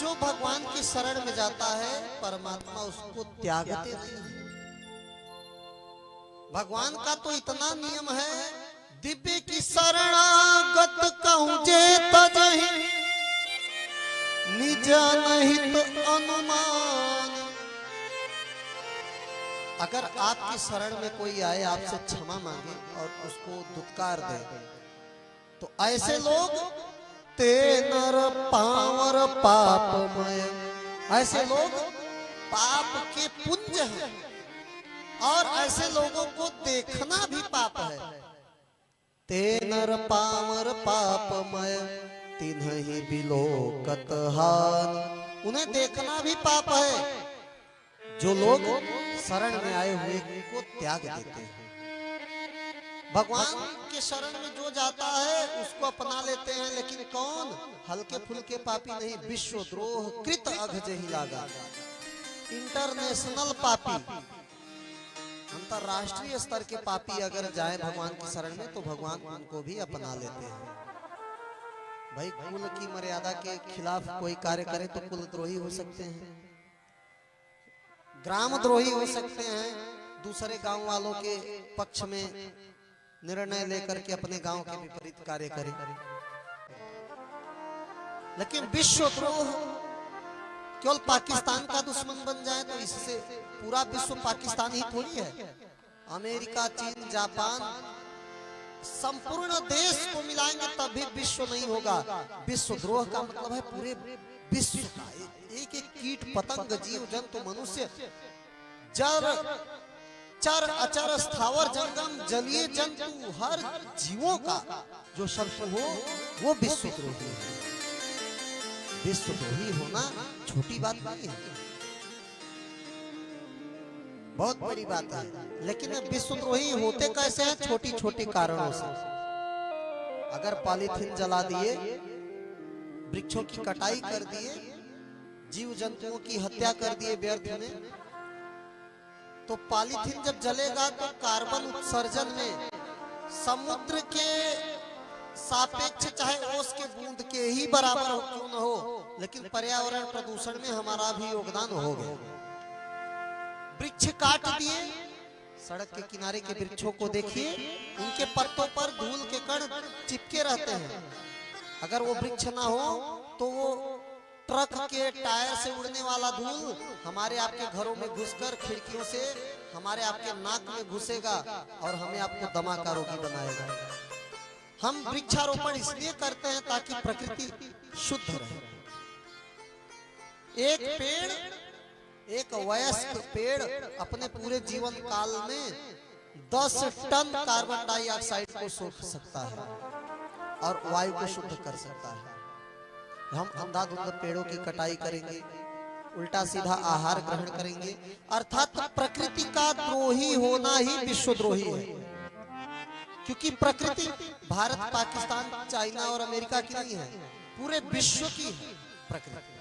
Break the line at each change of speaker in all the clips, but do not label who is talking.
जो भगवान की शरण में जाता है परमात्मा उसको त्यागते नहीं है। भगवान का तो इतना नियम है, दिव्य की शरणागत कहूं जे तजहि, निज नहीं तो अनुमान। अगर आपकी शरण में कोई आए, आपसे क्षमा मांगे और उसको दुत्कार दे, तो ऐसे लोग ते नर पावर पापमय, ऐसे लोग पाप के पुंज हैं और ऐसे लोगों को देखना भी पाप है। ते नर पावर पापमय तिन्हि बिलोकत हान, उन्हें देखना भी पाप है। जो लोग शरण में आए हुए को त्याग देते हैं, भगवान के शरण में जो जाता है उसको अपना लेते हैं, लेकिन कौन? हल्के फुल्के पापी नहीं, विश्वद्रोह कृत अघ जहि लागा, इंटरनेशनल पापी, अंतरराष्ट्रीय स्तर के पापी अगर जाए भगवान की शरण में तो भगवान उनको भी अपना लेते हैं। भाई कुल की मर्यादा के खिलाफ कोई कार्य करे तो कुलद्रोही हो सकते हैं, ग्रामद्रोही हो सकते हैं, दूसरे गांव वालों के पक्ष में निर्णय लेकर के अपने गांव के विपरीत कार्य करें। लेकिन विश्वद्रोह केवल पाकिस्तान का दुश्मन बन जाए तो इससे पूरा विश्व पाकिस्तान ही थोड़ी है। अमेरिका, चीन, जापान, संपूर्ण देश को मिलाएंगे तब भी विश्व नहीं होगा। विश्वद्रोह का मतलब है पूरे विश्व का, एक एक कीट पतंग, जीव जंतु, मनुष्य, जर चर अचर, स्थावर जंगम, जलीय जंतु, हर जीवों का जो शत्रु हो वो विश्वद्रोही है। विश्वद्रोही होना छोटी बात नहीं है, बहुत बड़ी बात है। लेकिन विश्वद्रोही होते कैसे हैं? छोटी छोटी कारणों से। अगर पॉलीथीन जला दिए, वृक्षों की कटाई कर दिए, जीव जंतुओं की हत्या कर दिए व्यर्थ में, तो पॉलीथीन जब जलेगा तो कार्बन उत्सर्जन में समुद्र के सापेक्ष चाहे ओस के बूंद के ही बराबर हो क्यों न हो, लेकिन पर्यावरण प्रदूषण में हमारा भी योगदान हो गया। वृक्ष काट दिए, सड़क के किनारे के वृक्षों को देखिए, उनके पत्तों पर धूल के कण चिपके रहते हैं। अगर वो वृक्ष ना हो तो वो ट्रक के टायर से उड़ने वाला धूल हमारे आपके घरों में घुसकर खिड़कियों से हमारे आपके नाक में घुसेगा और हमें आपको दमा का रोगी बनाएगा। हम वृक्षारोपण इसलिए करते हैं ताकि प्रकृति शुद्ध रहे। एक पेड़, एक वयस्क पेड़ अपने पूरे जीवन काल में 10 टन कार्बन डाइऑक्साइड को सोख सकता है और वायु को शुद्ध कर सकता है। हम अंधाधुंध पेड़ों की कटाई करेंगे, उल्टा सीधा आहार ग्रहण करेंगे, अर्थात प्रकृति का द्रोही होना ही विश्वद्रोही है। क्योंकि प्रकृति भारत, पाकिस्तान, चाइना और अमेरिका की नहीं है, पूरे विश्व की है प्रकृति।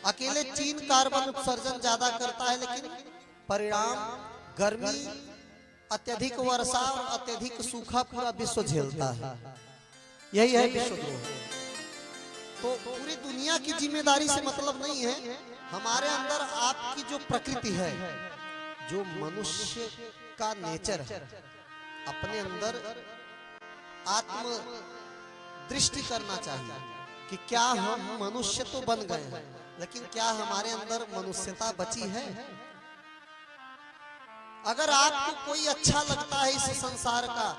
अकेले चीन कार्बन उत्सर्जन ज्यादा करता है, लेकिन परिणाम गर्मी, अत्यधिक वर्षा और अत्यधिक सूखा पूरा विश्व झेलता है। यही है विश्वद्रोह। तो पूरी दुनिया की जिम्मेदारी से मतलब नहीं है, हमारे अंदर आपकी जो प्रकृति है, जो मनुष्य का नेचर है, अपने अंदर आत्म दृष्टि करना चाहिए कि क्या हम मनुष्य तो बन गए हैं, लेकिन क्या हमारे अंदर मनुष्यता बची है? अगर आपको कोई अच्छा लगता है इस संसार का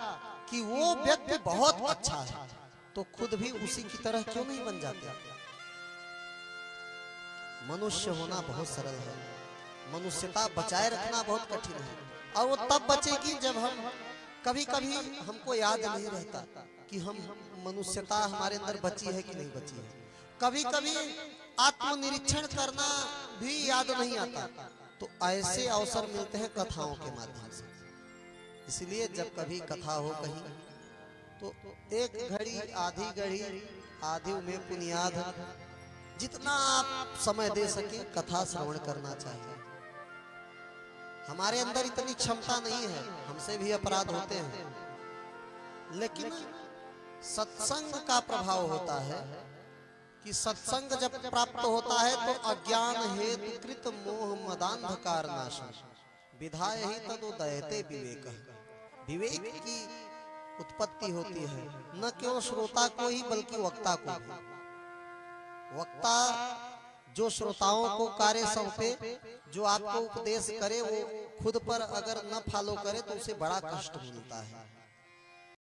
कि वो व्यक्ति बहुत अच्छा है, तो खुद भी उसी की तरह क्यों नहीं बन जाते? मनुष्य होना बहुत सरल है, मनुष्यता बचाए रखना बहुत कठिन है। और वो तब बचेगी जब हम कभी कभी हमको याद नहीं रहता कि हम मनुष्यता हमारे अंदर बची है कि नहीं बची है। कभी कभी आत्मनिरीक्षण करना भी याद नहीं आता, तो ऐसे अवसर मिलते हैं कथाओं के माध्यम से। इसलिए जब कभी कथा हो कहीं तो एक घड़ी, आधी घड़ी, आधी में बुनियाद, जितना आप समय दे सके कथा श्रवण करना चाहिए। हमारे अंदर इतनी क्षमता नहीं है, हमसे भी अपराध होते हैं, लेकिन सत्संग का प्रभाव होता है कि सत्संग जब प्राप्त होता है तो अज्ञान हेतु कृत मोह मदांधकार नाशन विधाय ही तदुदयते विवेक। विवेक की उत्पत्ति होती है न केवल श्रोता को ही बल्कि वक्ता को भी। वक्ता जो श्रोताओं को कार्य सौंपे, जो आपको उपदेश करे, वो खुद पर अगर न फॉलो करे तो उसे बड़ा कष्ट मिलता है।